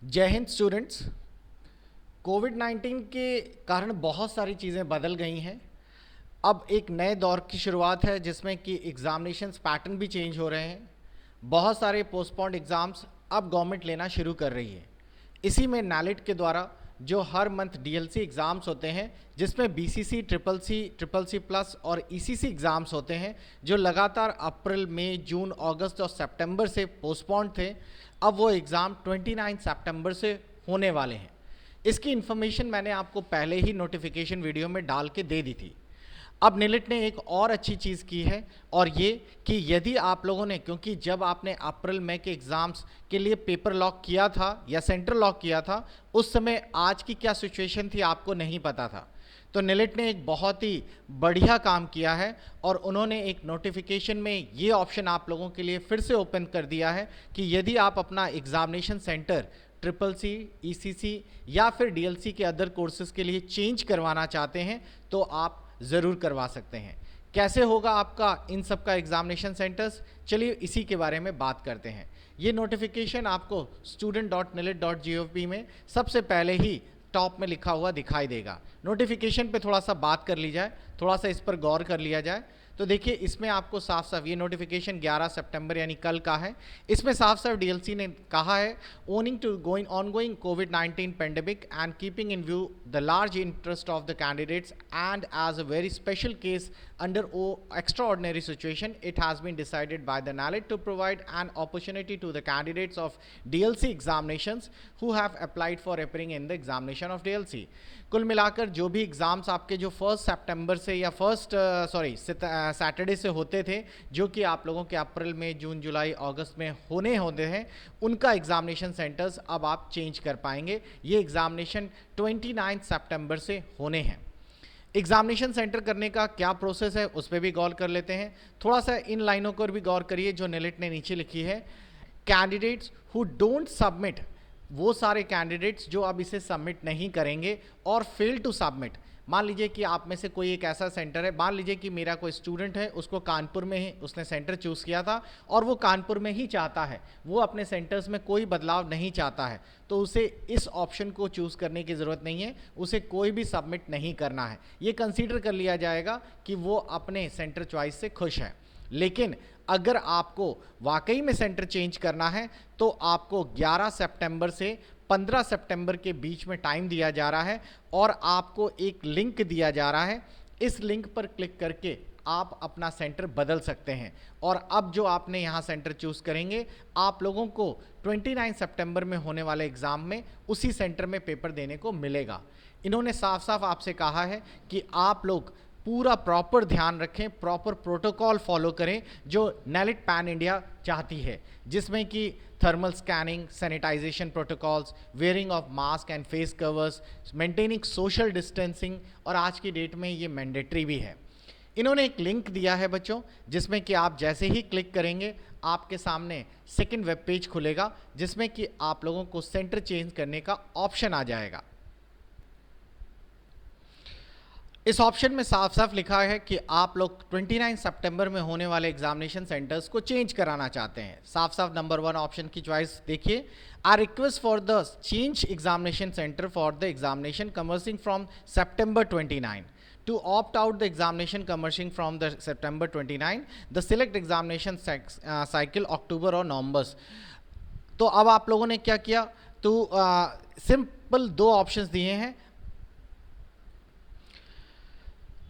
जय Hind students. Covid 19 के कारण बहुत सारी चीज़ें बदल गई हैं। अब एक नए दौर की शुरुआत है जिसमें कि एग्ज़ामिनेशंस पैटर्न भी चेंज हो रहे हैं। बहुत सारे पोस्टपोन्ड एग्ज़ाम्स अब गवर्नमेंट लेना शुरू कर रही है। इसी में नैलिट के द्वारा जो हर मंथ डीएलसी एग्ज़ाम्स होते हैं, जिसमें बीसीसी, ट्रिपल सी प्लस और ईसीसी एग्ज़ाम्स होते हैं, जो लगातार अप्रैल, मई, जून, अगस्त और सितंबर से पोस्टपोन्ड थे, अब वो एग्ज़ाम 29 सितंबर से होने वाले हैं। इसकी इन्फॉर्मेशन मैंने आपको पहले ही नोटिफिकेशन वीडियो में डाल के दे दी थी। अब निलिट ने एक और अच्छी चीज़ की है, और ये कि यदि आप लोगों ने, क्योंकि जब आपने अप्रैल मई के एग्ज़ाम्स के लिए पेपर लॉक किया था या सेंटर लॉक किया था, उस समय आज की क्या सिचुएशन थी आपको नहीं पता था। तो निलिट ने एक बहुत ही बढ़िया काम किया है और उन्होंने एक नोटिफिकेशन में ये ऑप्शन आप लोगों के लिए फिर से ओपन कर दिया है कि यदि आप अपना examination centre triple C, ECC या फिर डीएलसी के अदर कोर्सेज के लिए चेंज करवाना चाहते हैं तो आप ज़रूर करवा सकते हैं। कैसे होगा आपका इन सब का एग्जामिनेशन सेंटर्स, चलिए इसी के बारे में बात करते हैं। ये नोटिफिकेशन आपको student.nilit.gov में सबसे पहले ही टॉप में लिखा हुआ दिखाई देगा। नोटिफिकेशन पे थोड़ा सा बात कर ली जाए, थोड़ा सा इस पर गौर कर लिया जाए तो देखिए इसमें आपको साफ साफ, ये नोटिफिकेशन 11 सितंबर यानी कल का है। इसमें साफ साफ डीएलसी ने कहा है, owing to ongoing COVID pandemic and keeping in view the large interest of the candidates and as a very special case under extraordinary situation, it has been decided by the NALET to provide an opportunity to the candidates of DLC examinations who have applied for appearing in the examination of DLC। कुल मिलाकर जो भी exams आपके जो 1 सितंबर से या Saturday से होते थे, जो कि आप लोगों के अप्रैल में, जून, जुलाई, अगस्त में होते हैं, उनका एग्ज़ामिनेशन सेंटर्स अब आप चेंज कर पाएंगे। ये एग्ज़ामिनेशन 29 सितंबर से होने हैं। एग्जामिनेशन सेंटर करने का क्या प्रोसेस है उस पर भी गौर कर लेते हैं। थोड़ा सा इन लाइनों पर भी गौर करिए जो निलिट ने नीचे लिखी है। कैंडिडेट्स हु डोंट सबमिट, वो सारे कैंडिडेट्स जो अब इसे सबमिट नहीं करेंगे और फेल टू सबमिट। मान लीजिए कि आप में से कोई एक ऐसा सेंटर है, मान लीजिए कि मेरा कोई स्टूडेंट है, उसको कानपुर में ही उसने सेंटर चूज़ किया था और वो कानपुर में ही चाहता है, वो अपने सेंटर्स में कोई बदलाव नहीं चाहता है, तो उसे इस ऑप्शन को चूज़ करने की ज़रूरत नहीं है, उसे कोई भी सबमिट नहीं करना है। ये कंसीडर कर लिया जाएगा कि वो अपने सेंटर चॉइस से खुश है। लेकिन अगर आपको वाकई में सेंटर चेंज करना है तो आपको 11 सितंबर से 15 सितंबर के बीच में टाइम दिया जा रहा है और आपको एक लिंक दिया जा रहा है। इस लिंक पर क्लिक करके आप अपना सेंटर बदल सकते हैं और अब जो आपने यहाँ सेंटर चूज़ करेंगे, आप लोगों को 29 सितंबर में होने वाले एग्ज़ाम में उसी सेंटर में पेपर देने को मिलेगा। इन्होंने साफ साफ आपसे कहा है कि आप लोग पूरा प्रॉपर ध्यान रखें, प्रॉपर प्रोटोकॉल फॉलो करें जो नैलिट पैन इंडिया चाहती है, जिसमें कि thermal scanning, sanitization protocols, wearing of mask and face covers, maintaining social distancing, और आज की डेट में ये मैंडेटरी भी है। इन्होंने एक लिंक दिया है बच्चों, जिसमें कि आप जैसे ही क्लिक करेंगे आपके सामने सेकंड वेब पेज खुलेगा जिसमें कि आप लोगों को सेंटर चेंज करने का ऑप्शन आ जाएगा। इस ऑप्शन में साफ साफ लिखा है कि आप लोग 29 सितंबर में होने वाले एग्जामिनेशन सेंटर्स को चेंज कराना चाहते हैं। साफ साफ नंबर 1 ऑप्शन की चॉइस देखिए, I request for the change examination centre for the examination commencing from September 29 to opt out the examination commencing from the September 29, the select examination cycle October और November। तो अब आप लोगों ने क्या किया, तो सिंपल 2 ऑप्शंस दिए हैं।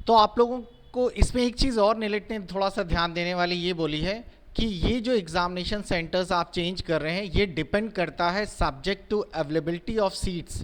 तो आप लोगों को इसमें एक चीज़ और निलिट ने थोड़ा सा ध्यान देने वाली ये बोली है कि ये जो एग्जामिनेशन सेंटर्स आप चेंज कर रहे हैं ये डिपेंड करता है subject to availability of seats,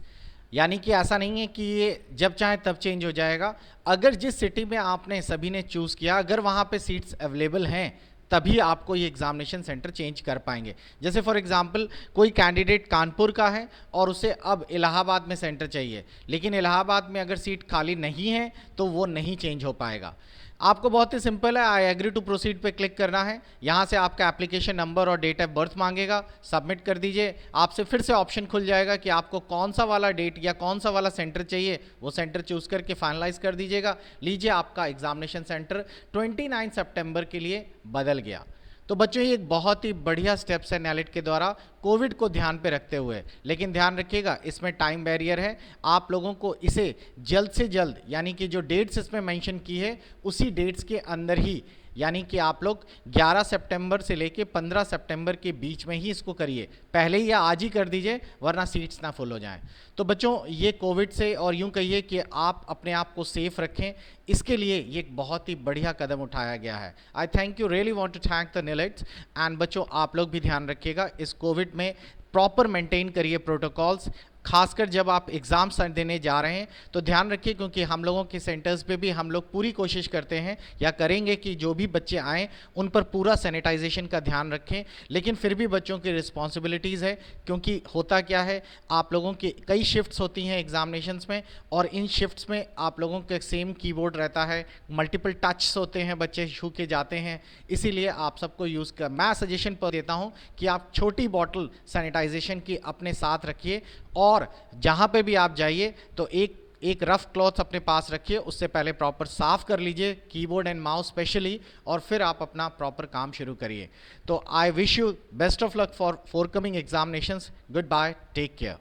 यानी कि ऐसा नहीं है कि ये जब चाहे तब चेंज हो जाएगा। अगर जिस सिटी में आपने सभी ने चूज़ किया, अगर वहाँ पे सीट्स अवेलेबल हैं तभी आपको ये एग्जामिनेशन सेंटर चेंज कर पाएंगे। जैसे फॉर एग्जांपल कोई कैंडिडेट कानपुर का है और उसे अब इलाहाबाद में सेंटर चाहिए, लेकिन इलाहाबाद में अगर सीट खाली नहीं है तो वो नहीं चेंज हो पाएगा। आपको बहुत ही सिंपल है, आई एग्री टू प्रोसीड पे क्लिक करना है। यहाँ से आपका एप्लीकेशन नंबर और डेट ऑफ बर्थ मांगेगा, सबमिट कर दीजिए। आपसे फिर से ऑप्शन खुल जाएगा कि आपको कौन सा वाला डेट या कौन सा वाला सेंटर चाहिए, वो सेंटर चूज़ करके फाइनलाइज कर दीजिएगा। लीजिए आपका एग्जामिनेशन सेंटर 29 सितंबर के लिए बदल गया। तो बच्चों ये एक बहुत ही बढ़िया स्टेप्स है NALED के द्वारा कोविड को ध्यान पे रखते हुए। लेकिन ध्यान रखिएगा इसमें टाइम बैरियर है, आप लोगों को इसे जल्द से जल्द यानी कि जो डेट्स इसमें मेंशन की है उसी डेट्स के अंदर ही, यानी कि आप लोग 11 सितंबर से लेके 15 सितंबर के बीच में ही इसको करिए, पहले ही या आज ही कर दीजिए वरना सीट्स ना फुल हो जाएं। तो बच्चों ये कोविड से और यूं कहिए कि आप अपने आप को सेफ रखें, इसके लिए ये एक बहुत ही बढ़िया कदम उठाया गया है। I thank you, really want to thank the NALED। And बच्चों आप लोग भी ध्यान रखिएगा इस कोविड में, प्रॉपर मेंटेन करिए प्रोटोकॉल्स, खासकर जब आप एग्ज़ाम्स देने जा रहे हैं तो ध्यान रखिए, क्योंकि हम लोगों के सेंटर्स पे भी हम लोग पूरी कोशिश करते हैं या करेंगे कि जो भी बच्चे आएँ उन पर पूरा सैनिटाइजेशन का ध्यान रखें। लेकिन फिर भी बच्चों की रिस्पॉन्सिबिलिटीज़ है, क्योंकि होता क्या है आप लोगों की कई शिफ्ट्स होती हैं एग्जामिनेशंस में, और इन शिफ्ट्स में आप लोगों के सेम कीबोर्ड रहता है, मल्टीपल टचस होते हैं, बच्चे छू के जाते हैं, इसीलिए आप सबको यूज़ कर मैं सजेशन पर देता हूँ कि आप छोटी बॉटल सैनिटाइजेशन की अपने साथ रखिए, और जहाँ पे भी आप जाइए तो एक रफ क्लॉथ अपने पास रखिए, उससे पहले प्रॉपर साफ कर लीजिए कीबोर्ड एंड माउस स्पेशली, और फिर आप अपना प्रॉपर काम शुरू करिए। तो I wish you best of luck for forthcoming examinations. Goodbye, take care.